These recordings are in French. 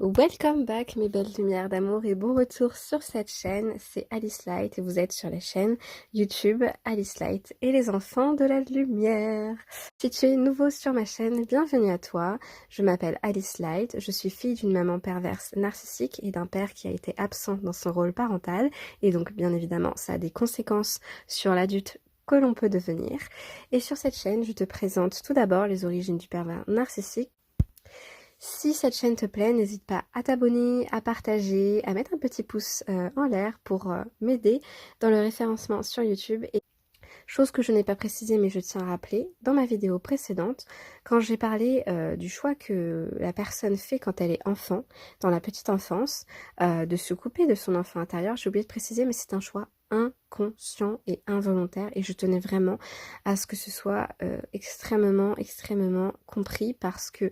Welcome back mes belles lumières d'amour et bon retour sur cette chaîne, c'est Alice Light et vous êtes sur la chaîne YouTube Alice Light et les enfants de la lumière. Si tu es nouveau sur ma chaîne, bienvenue à toi, je m'appelle Alice Light, je suis fille d'une maman perverse narcissique et d'un père qui a été absent dans son rôle parental et donc bien évidemment ça a des conséquences sur l'adulte que l'on peut devenir. Et sur cette chaîne, je te présente tout d'abord les origines du pervers narcissique. Si cette chaîne te plaît, n'hésite pas à t'abonner, à partager, à mettre un petit pouce en l'air pour m'aider dans le référencement sur YouTube. Et chose que je n'ai pas précisée mais je tiens à rappeler, dans ma vidéo précédente, quand j'ai parlé du choix que la personne fait quand elle est enfant, dans la petite enfance, de se couper de son enfant intérieur, j'ai oublié de préciser mais c'est un choix inconscient et involontaire et je tenais vraiment à ce que ce soit extrêmement compris parce que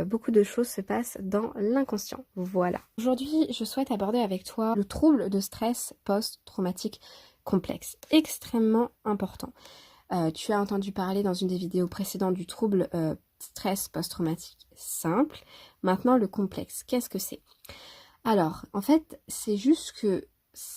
beaucoup de choses se passent dans l'inconscient. Voilà. Aujourd'hui, je souhaite aborder avec toi le trouble de stress post-traumatique complexe, extrêmement important. Tu as entendu parler dans une des vidéos précédentes du trouble stress post-traumatique simple. Maintenant, le complexe, qu'est-ce que c'est? Alors, en fait, c'est juste que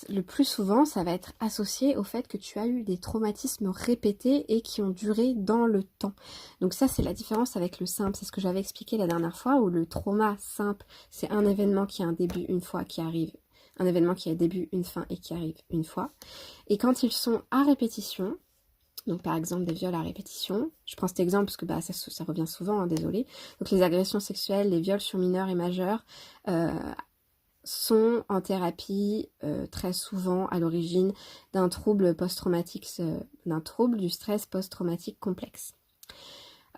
le plus souvent, ça va être associé au fait que tu as eu des traumatismes répétés et qui ont duré dans le temps. Donc ça, c'est la différence avec le simple. C'est ce que j'avais expliqué la dernière fois, où le trauma simple, c'est un événement qui a un début une fois, qui arrive. Un événement qui a un début, une fin et qui arrive une fois. Et quand ils sont à répétition, donc par exemple des viols à répétition, je prends cet exemple parce que ça revient souvent, hein, désolé. Donc les agressions sexuelles, les viols sur mineurs et majeurs, sont en thérapie très souvent à l'origine d'un trouble post-traumatique, d'un trouble du stress post-traumatique complexe.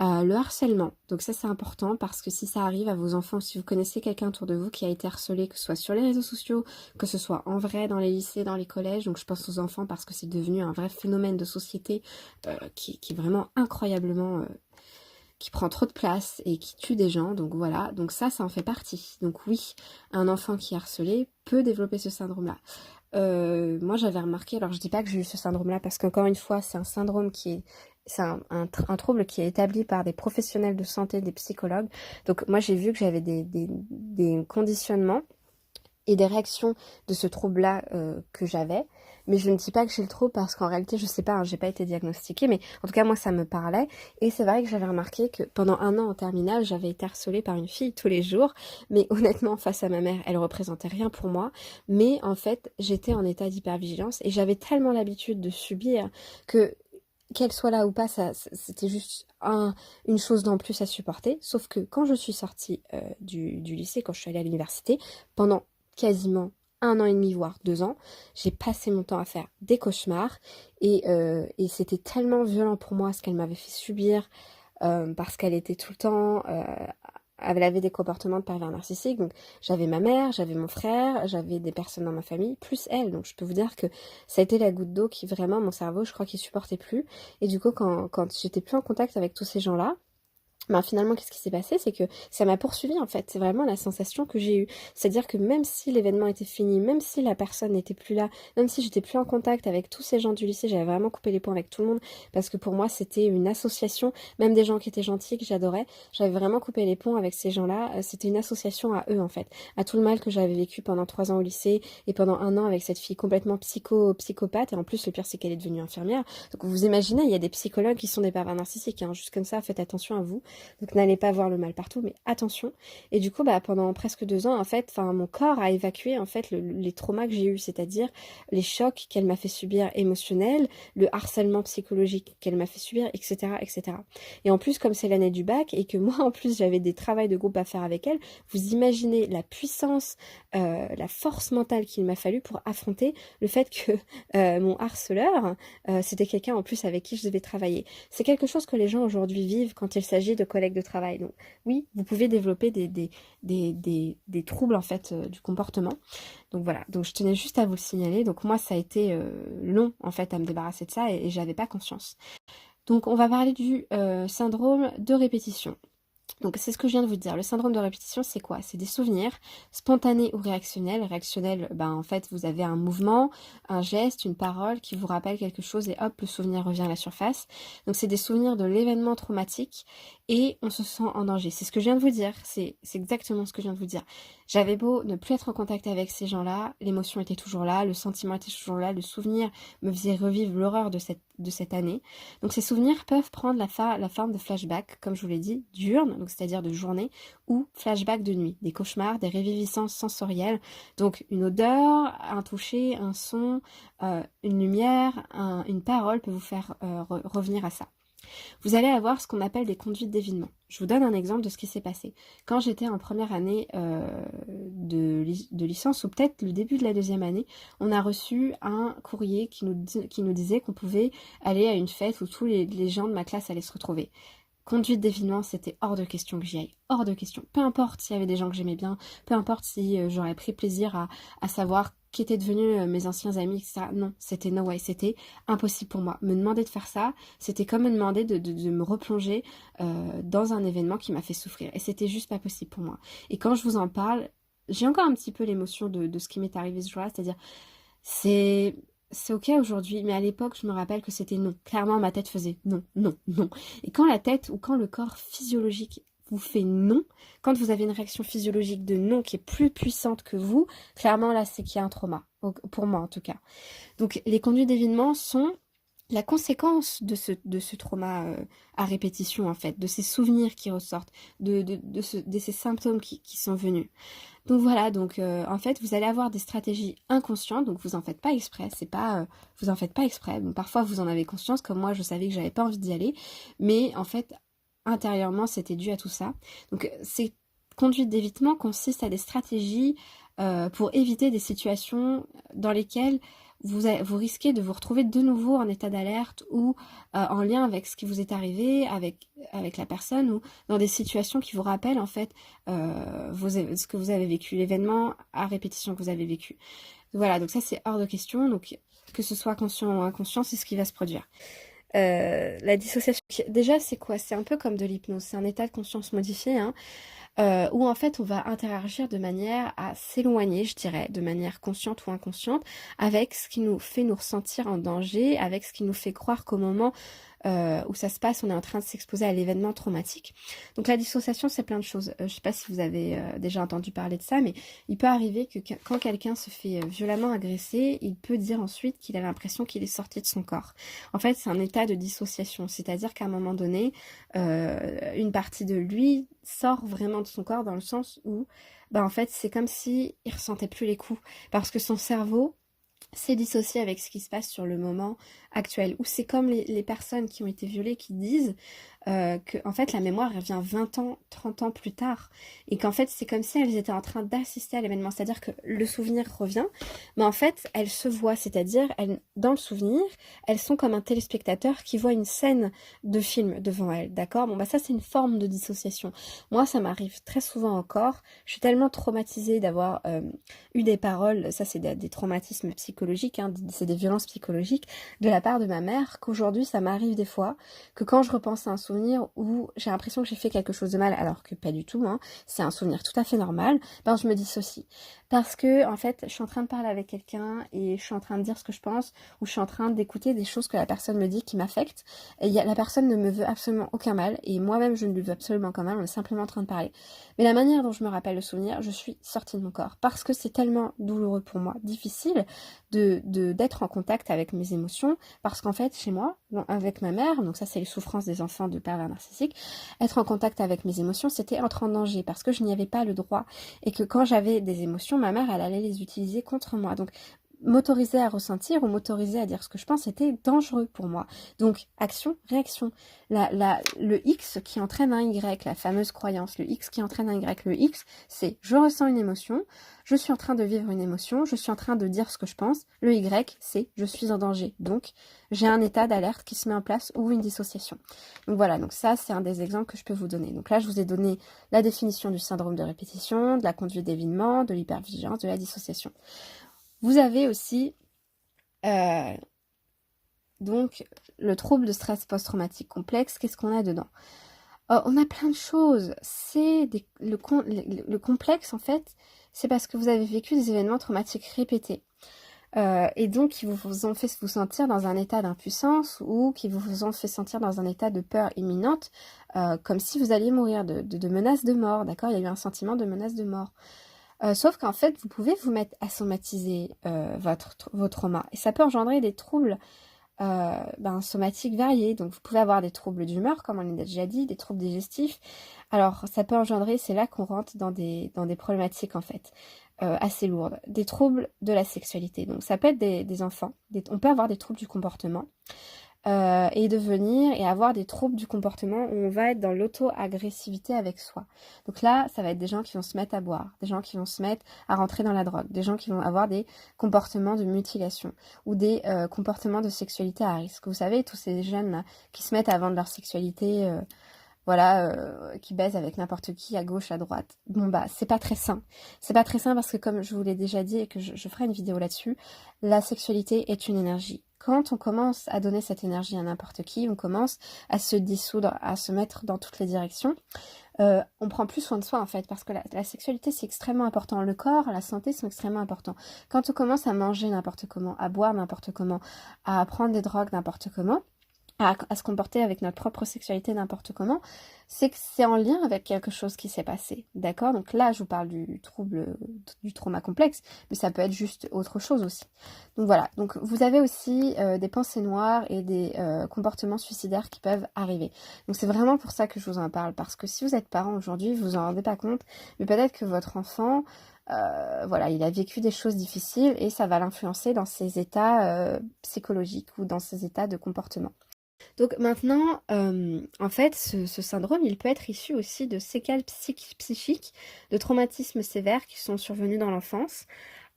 Le harcèlement, donc ça c'est important parce que si ça arrive à vos enfants, si vous connaissez quelqu'un autour de vous qui a été harcelé, que ce soit sur les réseaux sociaux, que ce soit en vrai dans les lycées, dans les collèges, donc je pense aux enfants parce que c'est devenu un vrai phénomène de société qui est vraiment incroyablement... qui prend trop de place et qui tue des gens, donc voilà, donc ça en fait partie. Donc oui, un enfant qui est harcelé peut développer ce syndrome-là. Moi j'avais remarqué, alors je dis pas que j'ai eu ce syndrome-là, parce qu'encore une fois, c'est un syndrome qui est... C'est un trouble qui est établi par des professionnels de santé, des psychologues. Donc moi j'ai vu que j'avais des conditionnements et des réactions de ce trouble-là que j'avais. Mais je ne dis pas que j'ai le trouble parce qu'en réalité, je sais pas, hein, j'ai pas été diagnostiquée, mais en tout cas, moi, ça me parlait. Et c'est vrai que j'avais remarqué que pendant un an en terminale, j'avais été harcelée par une fille tous les jours. Mais honnêtement, face à ma mère, elle représentait rien pour moi. Mais en fait, j'étais en état d'hypervigilance et j'avais tellement l'habitude de subir que qu'elle soit là ou pas, c'était juste une chose d'en plus à supporter. Sauf que quand je suis sortie du lycée, quand je suis allée à l'université, pendant quasiment 1 an et demi, voire 2 ans, j'ai passé mon temps à faire des cauchemars et c'était tellement violent pour moi ce qu'elle m'avait fait subir parce qu'elle était tout le temps... elle avait des comportements de pervers narcissique, donc j'avais ma mère, j'avais mon frère, j'avais des personnes dans ma famille, plus elle, donc je peux vous dire que ça a été la goutte d'eau qui vraiment, mon cerveau, je crois qu'il supportait plus, et du coup quand j'étais plus en contact avec tous ces gens-là, ben finalement, qu'est-ce qui s'est passé? C'est que ça m'a poursuivi en fait. C'est vraiment la sensation que j'ai eue. C'est-à-dire que même si l'événement était fini, même si la personne n'était plus là, même si j'étais plus en contact avec tous ces gens du lycée, j'avais vraiment coupé les ponts avec tout le monde parce que pour moi c'était une association, même des gens qui étaient gentils, que j'adorais, j'avais vraiment coupé les ponts avec ces gens-là. C'était une association à eux en fait, à tout le mal que j'avais vécu pendant 3 ans au lycée et pendant 1 an avec cette fille complètement psychopathe. Et en plus, le pire c'est qu'elle est devenue infirmière. Donc vous imaginez, il y a des psychologues qui sont des pervers narcissiques, hein. Juste comme ça, faites attention à vous. Donc n'allez pas voir le mal partout, mais attention. Et du coup, pendant presque 2 ans, en fait, mon corps a évacué en fait les traumas que j'ai eus, c'est-à-dire les chocs qu'elle m'a fait subir émotionnels, le harcèlement psychologique qu'elle m'a fait subir, etc., etc. Et en plus, comme c'est l'année du bac et que moi, en plus, j'avais des travaux de groupe à faire avec elle, vous imaginez la puissance, la force mentale qu'il m'a fallu pour affronter le fait que mon harceleur, c'était quelqu'un en plus avec qui je devais travailler. C'est quelque chose que les gens aujourd'hui vivent quand il s'agit de collègues de travail. Donc oui, vous pouvez développer des troubles en fait du comportement. Donc voilà, donc je tenais juste à vous le signaler. Donc moi ça a été long en fait à me débarrasser de ça et j'avais pas conscience. Donc on va parler du syndrome de répétition. Donc c'est ce que je viens de vous dire. Le syndrome de répétition, c'est quoi? C'est des souvenirs spontanés ou réactionnels. Réactionnels, en fait, vous avez un mouvement, un geste, une parole qui vous rappelle quelque chose et hop, le souvenir revient à la surface. Donc c'est des souvenirs de l'événement traumatique et on se sent en danger. C'est ce que je viens de vous dire. C'est exactement ce que je viens de vous dire. J'avais beau ne plus être en contact avec ces gens-là, l'émotion était toujours là, le sentiment était toujours là, le souvenir me faisait revivre l'horreur de cette année. Donc ces souvenirs peuvent prendre la forme de flashback, comme je vous l'ai dit, diurne, donc c'est-à-dire de journée, ou flashback de nuit, des cauchemars, des réviviscences sensorielles, donc une odeur, un toucher, un son, une lumière, une parole peut vous faire revenir à ça. Vous allez avoir ce qu'on appelle des conduites d'évitement. Je vous donne un exemple de ce qui s'est passé. Quand j'étais en première année de licence, ou peut-être le début de la deuxième année, on a reçu un courrier qui nous disait qu'on pouvait aller à une fête où tous les gens de ma classe allaient se retrouver. Conduite d'évitement, c'était hors de question que j'y aille. Hors de question. Peu importe s'il y avait des gens que j'aimais bien, peu importe si j'aurais pris plaisir à savoir qui étaient devenus mes anciens amis, etc. Non, c'était no way, c'était impossible pour moi. Me demander de faire ça, c'était comme me demander de me replonger dans un événement qui m'a fait souffrir. Et c'était juste pas possible pour moi. Et quand je vous en parle, j'ai encore un petit peu l'émotion de ce qui m'est arrivé ce jour-là, c'est-à-dire, c'est ok aujourd'hui, mais à l'époque, je me rappelle que c'était non. Clairement, ma tête faisait non, non, non. Et quand la tête ou quand le corps physiologique vous fait non, quand vous avez une réaction physiologique de non qui est plus puissante que vous, clairement là, c'est qu'il y a un trauma, pour moi en tout cas. Donc les conduites d'évitement sont la conséquence de ce trauma à répétition en fait, de ces souvenirs qui ressortent, de ces symptômes qui sont venus. Donc voilà, donc en fait vous allez avoir des stratégies inconscientes, donc vous en faites pas exprès, c'est pas vous en faites pas exprès. Bon, parfois vous en avez conscience, comme moi je savais que j'avais pas envie d'y aller, mais en fait intérieurement c'était dû à tout ça. Donc ces conduites d'évitement consistent à des stratégies pour éviter des situations dans lesquelles vous risquez de vous retrouver de nouveau en état d'alerte ou en lien avec ce qui vous est arrivé, avec la personne, ou dans des situations qui vous rappellent en fait ce que vous avez vécu, l'événement à répétition que vous avez vécu. Voilà, donc ça c'est hors de question, donc que ce soit conscient ou inconscient, c'est ce qui va se produire. La dissociation, déjà c'est quoi? C'est un peu comme de l'hypnose, c'est un état de conscience modifié, hein, où en fait on va interagir de manière à s'éloigner, je dirais, de manière consciente ou inconsciente, avec ce qui nous fait nous ressentir en danger, avec ce qui nous fait croire qu'au moment où ça se passe, on est en train de s'exposer à l'événement traumatique. Donc la dissociation, c'est plein de choses. Je ne sais pas si vous avez déjà entendu parler de ça, mais il peut arriver que quand quelqu'un se fait violemment agresser, il peut dire ensuite qu'il a l'impression qu'il est sorti de son corps. En fait, c'est un état de dissociation, c'est-à-dire qu'à un moment donné, une partie de lui sort vraiment de son corps dans le sens où, en fait, c'est comme si il ressentait plus les coups, parce que son cerveau s'est dissocié avec ce qui se passe sur le moment actuel. Ou c'est comme les personnes qui ont été violées qui disent que en fait la mémoire elle vient 20 ans, 30 ans plus tard, et qu'en fait c'est comme si elles étaient en train d'assister à l'événement, c'est-à-dire que le souvenir revient, mais en fait elles se voient, c'est-à-dire dans le souvenir, elles sont comme un téléspectateur qui voit une scène de film devant elles, d'accord? Bon ça c'est une forme de dissociation. Moi ça m'arrive très souvent encore, je suis tellement traumatisée d'avoir eu des paroles, ça c'est des traumatismes psychologiques, hein, c'est des violences psychologiques de la part de ma mère, qu'aujourd'hui ça m'arrive des fois, que quand je repense à un souvenir où j'ai l'impression que j'ai fait quelque chose de mal, alors que pas du tout, hein, c'est un souvenir tout à fait normal, je me dissocie. Parce que, en fait, je suis en train de parler avec quelqu'un et je suis en train de dire ce que je pense, ou je suis en train d'écouter des choses que la personne me dit qui m'affectent, et la personne ne me veut absolument aucun mal, et moi-même je ne lui veux absolument aucun mal, on est simplement en train de parler. Mais la manière dont je me rappelle le souvenir, je suis sortie de mon corps, parce que c'est tellement douloureux pour moi, difficile d'être en contact avec mes émotions, parce qu'en fait, chez moi, avec ma mère, donc ça c'est les souffrances des enfants de pervers narcissiques, être en contact avec mes émotions, c'était entrer en danger, parce que je n'y avais pas le droit, et que quand j'avais des émotions, ma mère, elle allait les utiliser contre moi. Donc, m'autoriser à ressentir ou m'autoriser à dire ce que je pense, c'était dangereux pour moi. Donc, action, réaction. Le X qui entraîne un Y, la fameuse croyance, le X qui entraîne un Y. Le X, c'est je ressens une émotion, je suis en train de vivre une émotion, je suis en train de dire ce que je pense. Le Y, c'est je suis en danger. Donc, j'ai un état d'alerte qui se met en place ou une dissociation. Donc voilà, donc ça, c'est un des exemples que je peux vous donner. Donc là, je vous ai donné la définition du syndrome de répétition, de la conduite d'évitement, de l'hypervigilance, de la dissociation. Vous avez aussi donc le trouble de stress post-traumatique complexe. Qu'est-ce qu'on a dedans? On a plein de choses. Le complexe, en fait, c'est parce que vous avez vécu des événements traumatiques répétés. Et donc qui vous ont fait vous sentir dans un état d'impuissance ou qui vous ont fait sentir dans un état de peur imminente, comme si vous alliez mourir, de menace de mort, d'accord? Il y a eu un sentiment de menace de mort. Sauf qu'en fait, vous pouvez vous mettre à somatiser vos traumas. Et ça peut engendrer des troubles somatiques variés. Donc vous pouvez avoir des troubles d'humeur, comme on l'a déjà dit, des troubles digestifs. Alors ça peut engendrer, c'est là qu'on rentre dans des problématiques en fait, assez lourdes. Des troubles de la sexualité. Donc ça peut être des enfants. On peut avoir des troubles du comportement. Et devenir et avoir des troubles du comportement où on va être dans l'auto-agressivité avec soi. Donc là, ça va être des gens qui vont se mettre à boire, des gens qui vont se mettre à rentrer dans la drogue, des gens qui vont avoir des comportements de mutilation ou des comportements de sexualité à risque. Vous savez, tous ces jeunes là, qui se mettent à vendre leur sexualité, qui baisent avec n'importe qui à gauche, à droite. Bon bah, c'est pas très sain. C'est pas très sain parce que comme je vous l'ai déjà dit et que je ferai une vidéo là-dessus, la sexualité est une énergie. Quand on commence à donner cette énergie à n'importe qui, on commence à se dissoudre, à se mettre dans toutes les directions. On prend plus soin de soi en fait, parce que la sexualité c'est extrêmement important. Le corps, la santé sont extrêmement importants. Quand on commence à manger n'importe comment, à boire n'importe comment, à prendre des drogues n'importe comment, à se comporter avec notre propre sexualité n'importe comment, c'est que c'est en lien avec quelque chose qui s'est passé, d'accord? Donc là, je vous parle du trauma complexe, mais ça peut être juste autre chose aussi. Donc voilà, donc vous avez aussi des pensées noires et des comportements suicidaires qui peuvent arriver. Donc c'est vraiment pour ça que je vous en parle, parce que si vous êtes parent aujourd'hui, vous vous en rendez pas compte, mais peut-être que votre enfant, il a vécu des choses difficiles et ça va l'influencer dans ses états psychologiques ou dans ses états de comportement. Donc maintenant, en fait, ce syndrome, il peut être issu aussi de séquelles psychiques, de traumatismes sévères qui sont survenus dans l'enfance.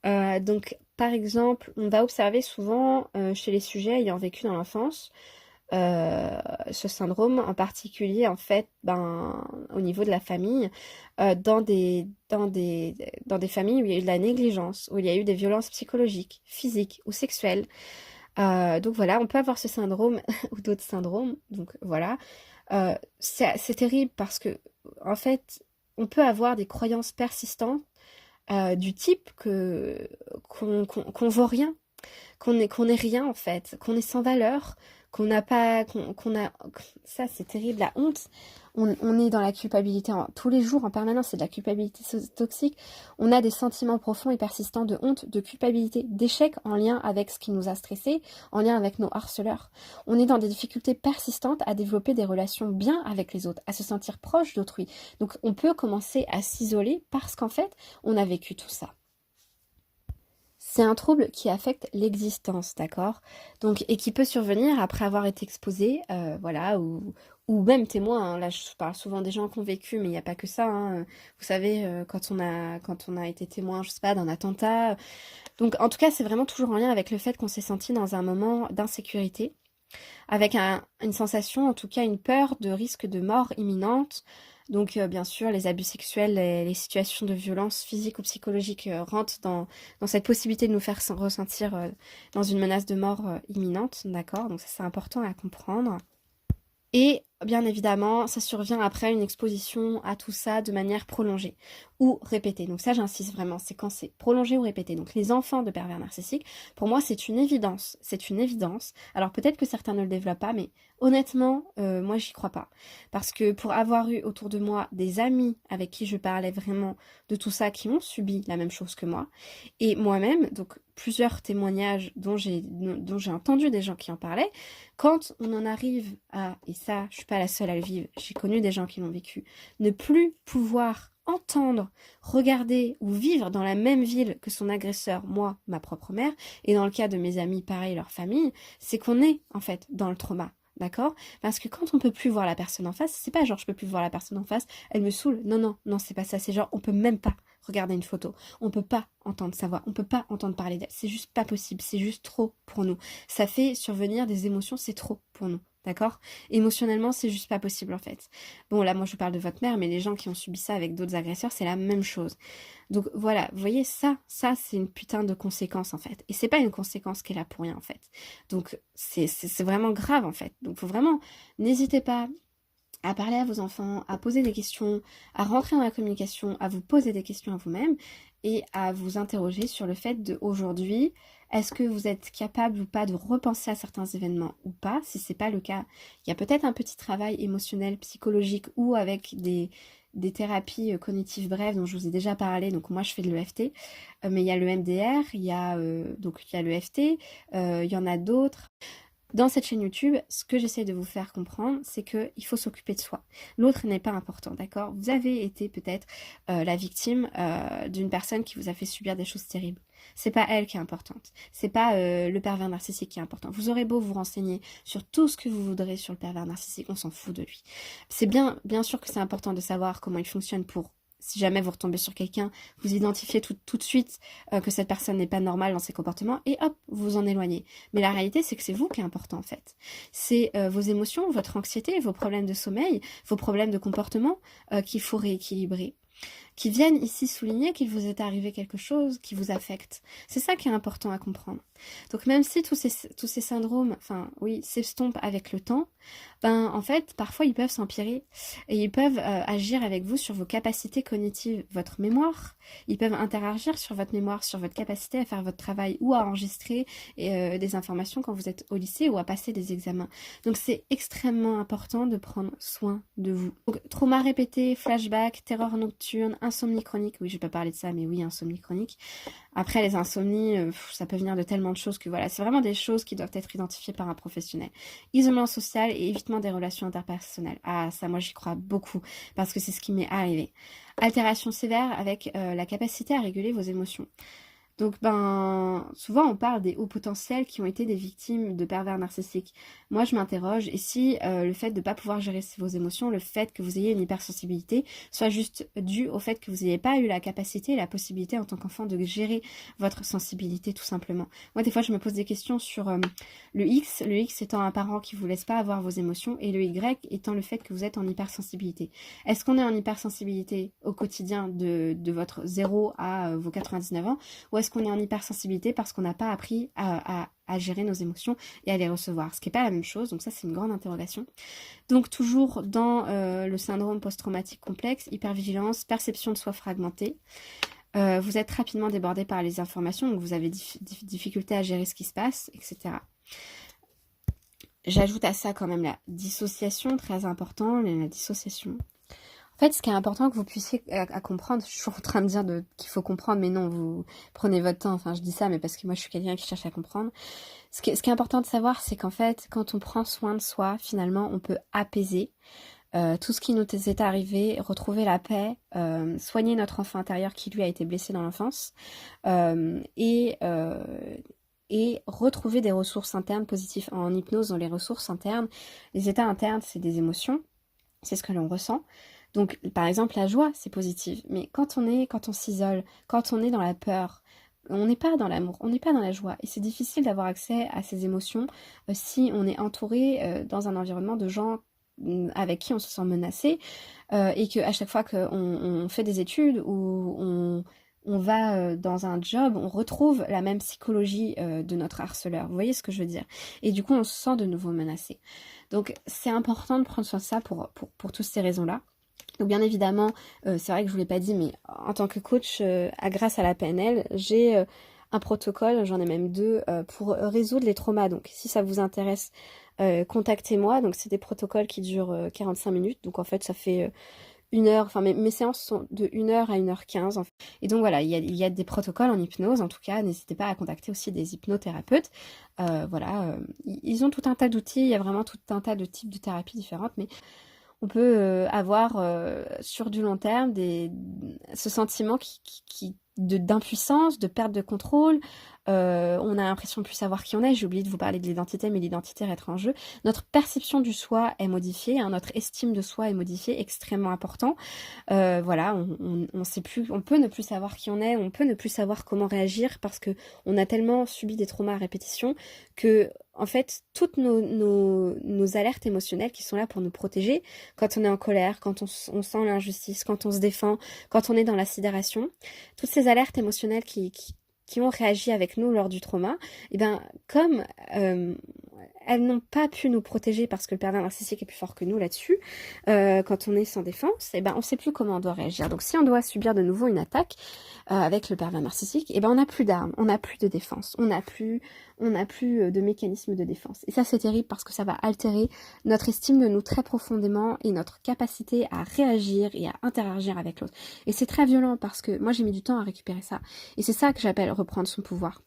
Donc, par exemple, on va observer souvent chez les sujets ayant vécu dans l'enfance ce syndrome, en particulier, en fait, au niveau de la famille, dans des familles où il y a eu de la négligence, où il y a eu des violences psychologiques, physiques ou sexuelles. Donc voilà, on peut avoir ce syndrome ou d'autres syndromes. Donc voilà, c'est terrible parce que en fait, on peut avoir des croyances persistantes du type qu'on vaut rien, qu'on est rien en fait, qu'on est sans valeur, qu'on n'a pas, qu'on a, ça c'est terrible, la honte. On est dans la culpabilité tous les jours en permanence, c'est de la culpabilité toxique. On a des sentiments profonds et persistants de honte, de culpabilité, d'échec en lien avec ce qui nous a stressés, en lien avec nos harceleurs. On est dans des difficultés persistantes à développer des relations bien avec les autres, à se sentir proche d'autrui. Donc on peut commencer à s'isoler parce qu'en fait, on a vécu tout ça. C'est un trouble qui affecte l'existence, d'accord? Donc, et qui peut survenir après avoir été exposé, ou même témoin, hein. Là, je parle souvent des gens qui ont vécu, mais il n'y a pas que ça, hein. Vous savez, quand on a été témoin, je sais pas, d'un attentat. Donc, en tout cas, c'est vraiment toujours en lien avec le fait qu'on s'est senti dans un moment d'insécurité, avec une sensation, en tout cas une peur de risque de mort imminente. Donc bien sûr, les abus sexuels et les situations de violence physique ou psychologique rentrent dans cette possibilité de nous faire ressentir dans une menace de mort imminente, d'accord? Donc ça c'est important à comprendre. Et bien évidemment, ça survient après une exposition à tout ça de manière prolongée ou répétée. Donc ça, j'insiste vraiment, c'est quand c'est prolongé ou répété. Donc les enfants de pervers narcissiques, pour moi, c'est une évidence. C'est une évidence. Alors peut-être que certains ne le développent pas, mais honnêtement, moi, j'y crois pas. Parce que pour avoir eu autour de moi des amis avec qui je parlais vraiment de tout ça, qui ont subi la même chose que moi, et moi-même, donc plusieurs témoignages dont j'ai entendu des gens qui en parlaient, quand on en arrive à, et ça, je suis pas la seule à le vivre, j'ai connu des gens qui l'ont vécu, ne plus pouvoir entendre, regarder ou vivre dans la même ville que son agresseur, moi, ma propre mère, et dans le cas de mes amis, pareil, leur famille, c'est qu'on est, en fait, dans le trauma. D'accord? Parce que quand on peut plus voir la personne en face, c'est pas genre je peux plus voir la personne en face, elle me saoule. Non, non, non, c'est pas ça. C'est genre on peut même pas regarder une photo. On peut pas entendre sa voix. On peut pas entendre parler d'elle. C'est juste pas possible. C'est juste trop pour nous. Ça fait survenir des émotions, c'est trop pour nous. D'accord? Émotionnellement, c'est juste pas possible en fait. Bon, là, moi je parle de votre mère, mais les gens qui ont subi ça avec d'autres agresseurs, c'est la même chose. Donc voilà, vous voyez, ça c'est une putain de conséquence en fait. Et c'est pas une conséquence qui est là pour rien en fait. Donc c'est vraiment grave en fait. Donc faut vraiment, n'hésitez pas à parler à vos enfants, à poser des questions, à rentrer dans la communication, à vous poser des questions à vous-même et à vous interroger sur le fait de aujourd'hui, est-ce que vous êtes capable ou pas de repenser à certains événements ou pas? Si c'est pas le cas, il y a peut-être un petit travail émotionnel, psychologique ou avec des des thérapies cognitives brèves dont je vous ai déjà parlé. Donc moi je fais de l'EFT, mais il y a le MDR, il y a l'EFT, il y en a d'autres. Dans cette chaîne YouTube, ce que j'essaie de vous faire comprendre, c'est qu'il faut s'occuper de soi. L'autre n'est pas important, d'accord? Vous avez été peut-être la victime d'une personne qui vous a fait subir des choses terribles. C'est pas elle qui est importante. C'est pas le pervers narcissique qui est important. Vous aurez beau vous renseigner sur tout ce que vous voudrez sur le pervers narcissique, on s'en fout de lui. C'est bien sûr que c'est important de savoir comment il fonctionne pour, si jamais vous retombez sur quelqu'un, vous identifiez tout de suite que cette personne n'est pas normale dans ses comportements et hop, vous vous en éloignez. Mais la réalité, c'est que c'est vous qui est important en fait. C'est vos émotions, votre anxiété, vos problèmes de sommeil, vos problèmes de comportement qu'il faut rééquilibrer, qui viennent ici souligner qu'il vous est arrivé quelque chose qui vous affecte. C'est ça qui est important à comprendre. Donc même si tous ces syndromes, s'estompent avec le temps, en fait, parfois ils peuvent s'empirer et ils peuvent agir avec vous sur vos capacités cognitives, votre mémoire. Ils peuvent interagir sur votre mémoire, sur votre capacité à faire votre travail ou à enregistrer des informations quand vous êtes au lycée ou à passer des examens. Donc c'est extrêmement important de prendre soin de vous. Donc, trauma répété, flashback, terreur nocturne, insomnie chronique. Oui, je vais pas parler de ça, mais oui, insomnie chronique. Après, les insomnies, ça peut venir de tellement de choses que voilà, c'est vraiment des choses qui doivent être identifiées par un professionnel. Isolement social et évitement des relations interpersonnelles. Ah, ça, moi, j'y crois beaucoup parce que c'est ce qui m'est arrivé. Altération sévère avec la capacité à réguler vos émotions. Donc, souvent, on parle des hauts potentiels qui ont été des victimes de pervers narcissiques. Moi, je m'interroge, et si le fait de ne pas pouvoir gérer vos émotions, le fait que vous ayez une hypersensibilité, soit juste dû au fait que vous n'ayez pas eu la capacité et la possibilité en tant qu'enfant de gérer votre sensibilité, tout simplement. Moi, des fois, je me pose des questions sur le X étant un parent qui ne vous laisse pas avoir vos émotions, et le Y étant le fait que vous êtes en hypersensibilité. Est-ce qu'on est en hypersensibilité au quotidien de votre 0 à vos 99 ans, ou est-ce qu'on est en hypersensibilité parce qu'on n'a pas appris à gérer nos émotions et à les recevoir, ce qui n'est pas la même chose, donc ça c'est une grande interrogation. Donc toujours dans le syndrome post-traumatique complexe, hypervigilance, perception de soi fragmentée, vous êtes rapidement débordé par les informations, donc vous avez difficulté à gérer ce qui se passe, etc. J'ajoute à ça quand même la dissociation, très important, la dissociation. En fait, ce qui est important que vous puissiez à comprendre, je suis toujours en train de dire qu'il faut comprendre, mais non, vous prenez votre temps, je dis ça, mais parce que moi je suis quelqu'un qui cherche à comprendre. Ce qui est important de savoir, c'est qu'en fait, quand on prend soin de soi, finalement, on peut apaiser tout ce qui nous est arrivé, retrouver la paix, soigner notre enfant intérieur qui lui a été blessé dans l'enfance, et retrouver des ressources internes positives. En hypnose, dans les ressources internes, les états internes, c'est des émotions, c'est ce que l'on ressent. Donc, par exemple, la joie, c'est positif. Mais quand on s'isole, quand on est dans la peur, on n'est pas dans l'amour, on n'est pas dans la joie. Et c'est difficile d'avoir accès à ces émotions si on est entouré dans un environnement de gens avec qui on se sent menacé et qu'à chaque fois qu'on fait des études ou on va dans un job, on retrouve la même psychologie de notre harceleur. Vous voyez ce que je veux dire? Et du coup, on se sent de nouveau menacé. Donc, c'est important de prendre soin de ça pour toutes ces raisons-là. Donc bien évidemment, c'est vrai que je vous l'ai pas dit, mais en tant que coach, grâce à la PNL, j'ai un protocole, j'en ai même 2, pour résoudre les traumas. Donc si ça vous intéresse, contactez-moi. Donc c'est des protocoles qui durent 45 minutes. Donc en fait, ça fait 1 heure, mes séances sont de 1 heure à 1h15. En fait. Et donc voilà, il y a des protocoles en hypnose. En tout cas, n'hésitez pas à contacter aussi des hypnothérapeutes. Ils ont tout un tas d'outils, il y a vraiment tout un tas de types de thérapies différentes, mais on peut avoir sur du long terme ce sentiment d'impuissance, de perte de contrôle. On a l'impression de plus savoir qui on est. J'ai oublié de vous parler de l'identité, mais l'identité rentre en jeu. Notre perception du soi est modifiée, notre estime de soi est modifiée, extrêmement important. On sait plus, on peut ne plus savoir qui on est, on peut ne plus savoir comment réagir parce que on a tellement subi des traumas à répétition que en fait, toutes nos alertes émotionnelles qui sont là pour nous protéger, quand on est en colère, quand on sent l'injustice, quand on se défend, quand on est dans la sidération, toutes ces alertes émotionnelles qui ont réagi avec nous lors du trauma, et bien comme elles n'ont pas pu nous protéger parce que le pervers narcissique est plus fort que nous là-dessus, quand on est sans défense, et ben on ne sait plus comment on doit réagir. Donc si on doit subir de nouveau une attaque avec le pervers narcissique, et ben on n'a plus d'armes, on n'a plus de défense, on n'a plus de mécanisme de défense. Et ça c'est terrible parce que ça va altérer notre estime de nous très profondément et notre capacité à réagir et à interagir avec l'autre. Et c'est très violent parce que moi j'ai mis du temps à récupérer ça. Et c'est ça que j'appelle reprendre son pouvoir.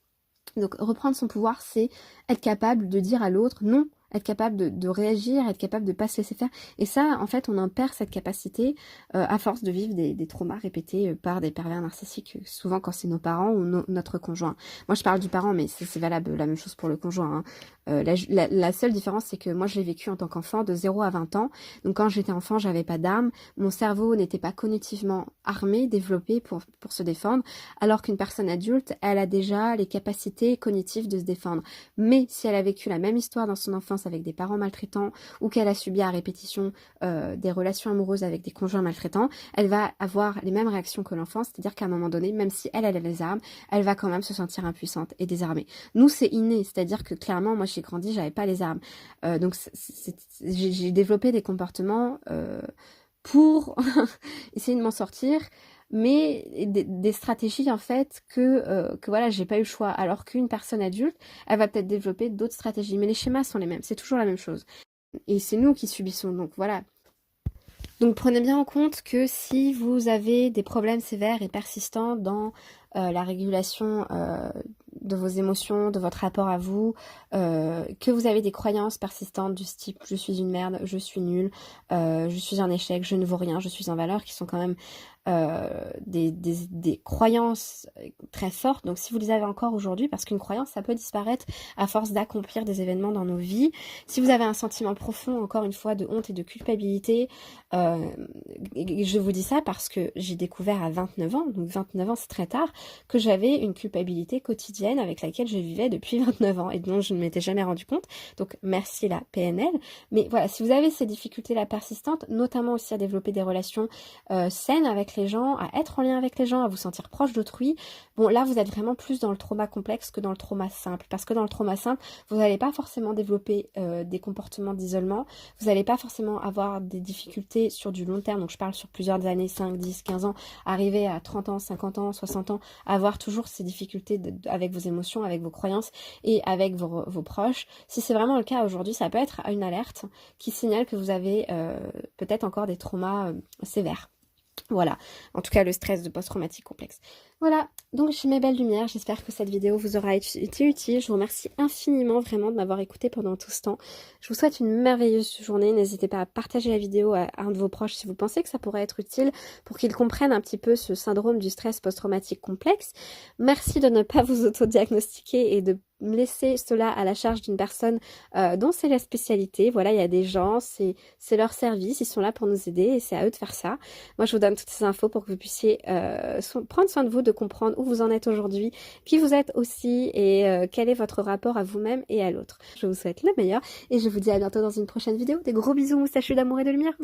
Donc reprendre son pouvoir, c'est être capable de dire à l'autre non, être capable de réagir, être capable de ne pas se laisser faire. Et ça, en fait, on en perd cette capacité à force de vivre des traumas répétés par des pervers narcissiques, souvent quand c'est nos parents ou notre conjoint. Moi, je parle du parent, mais c'est valable la même chose pour le conjoint. Hein. La seule différence, c'est que moi, je l'ai vécu en tant qu'enfant de 0 à 20 ans. Donc, quand j'étais enfant, j'avais pas d'armes. Mon cerveau n'était pas cognitivement armé, développé pour se défendre, alors qu'une personne adulte, elle a déjà les capacités cognitives de se défendre. Mais si elle a vécu la même histoire dans son enfance avec des parents maltraitants ou qu'elle a subi à répétition des relations amoureuses avec des conjoints maltraitants, elle va avoir les mêmes réactions que l'enfant, c'est-à-dire qu'à un moment donné, même si elle a les armes, elle va quand même se sentir impuissante et désarmée. Nous, c'est inné, c'est-à-dire que clairement, moi j'ai grandi, j'avais pas les armes. Donc j'ai développé des comportements pour essayer de m'en sortir, mais des stratégies en fait que voilà, j'ai pas eu le choix. Alors qu'une personne adulte, elle va peut-être développer d'autres stratégies, mais les schémas sont les mêmes, c'est toujours la même chose. Et c'est nous qui subissons, donc voilà. Donc prenez bien en compte que si vous avez des problèmes sévères et persistants dans la régulation de vos émotions, de votre rapport à vous, que vous avez des croyances persistantes du type je suis une merde, je suis nulle, je suis un échec, je ne vaux rien, je suis en valeur, qui sont quand même des croyances très fortes. Donc si vous les avez encore aujourd'hui, parce qu'une croyance ça peut disparaître à force d'accomplir des événements dans nos vies. Si vous avez un sentiment profond, encore une fois, de honte et de culpabilité, je vous dis ça parce que j'ai découvert à 29 ans, donc 29 ans c'est très tard, que j'avais une culpabilité quotidienne avec laquelle je vivais depuis 29 ans et dont je ne m'étais jamais rendu compte. Donc merci la PNL. Mais voilà, si vous avez ces difficultés-là persistantes, notamment aussi à développer des relations saines avec les gens, à être en lien avec les gens, à vous sentir proche d'autrui, bon là vous êtes vraiment plus dans le trauma complexe que dans le trauma simple. Parce que dans le trauma simple, vous n'allez pas forcément développer des comportements d'isolement, vous n'allez pas forcément avoir des difficultés sur du long terme, donc je parle sur plusieurs années, 5, 10, 15 ans, arriver à 30 ans, 50 ans, 60 ans, avoir toujours ces difficultés avec vos émotions, avec vos croyances et avec vos proches. Si c'est vraiment le cas aujourd'hui, ça peut être une alerte qui signale que vous avez peut-être encore des traumas sévères. Voilà, en tout cas le stress de post-traumatique complexe. Voilà, donc je suis mes belles lumières, j'espère que cette vidéo vous aura été utile. Je vous remercie infiniment vraiment de m'avoir écouté pendant tout ce temps. Je vous souhaite une merveilleuse journée, n'hésitez pas à partager la vidéo à un de vos proches si vous pensez que ça pourrait être utile pour qu'ils comprennent un petit peu ce syndrome du stress post-traumatique complexe. Merci de ne pas vous auto-diagnostiquer et de laisser cela à la charge d'une personne dont c'est la spécialité. Voilà, il y a des gens, c'est leur service, ils sont là pour nous aider et c'est à eux de faire ça. Moi je vous donne toutes ces infos pour que vous puissiez prendre soin de vous, de comprendre où vous en êtes aujourd'hui, qui vous êtes aussi et quel est votre rapport à vous-même et à l'autre. Je vous souhaite le meilleur et je vous dis à bientôt dans une prochaine vidéo. Des gros bisous moustachus d'amour et de lumière.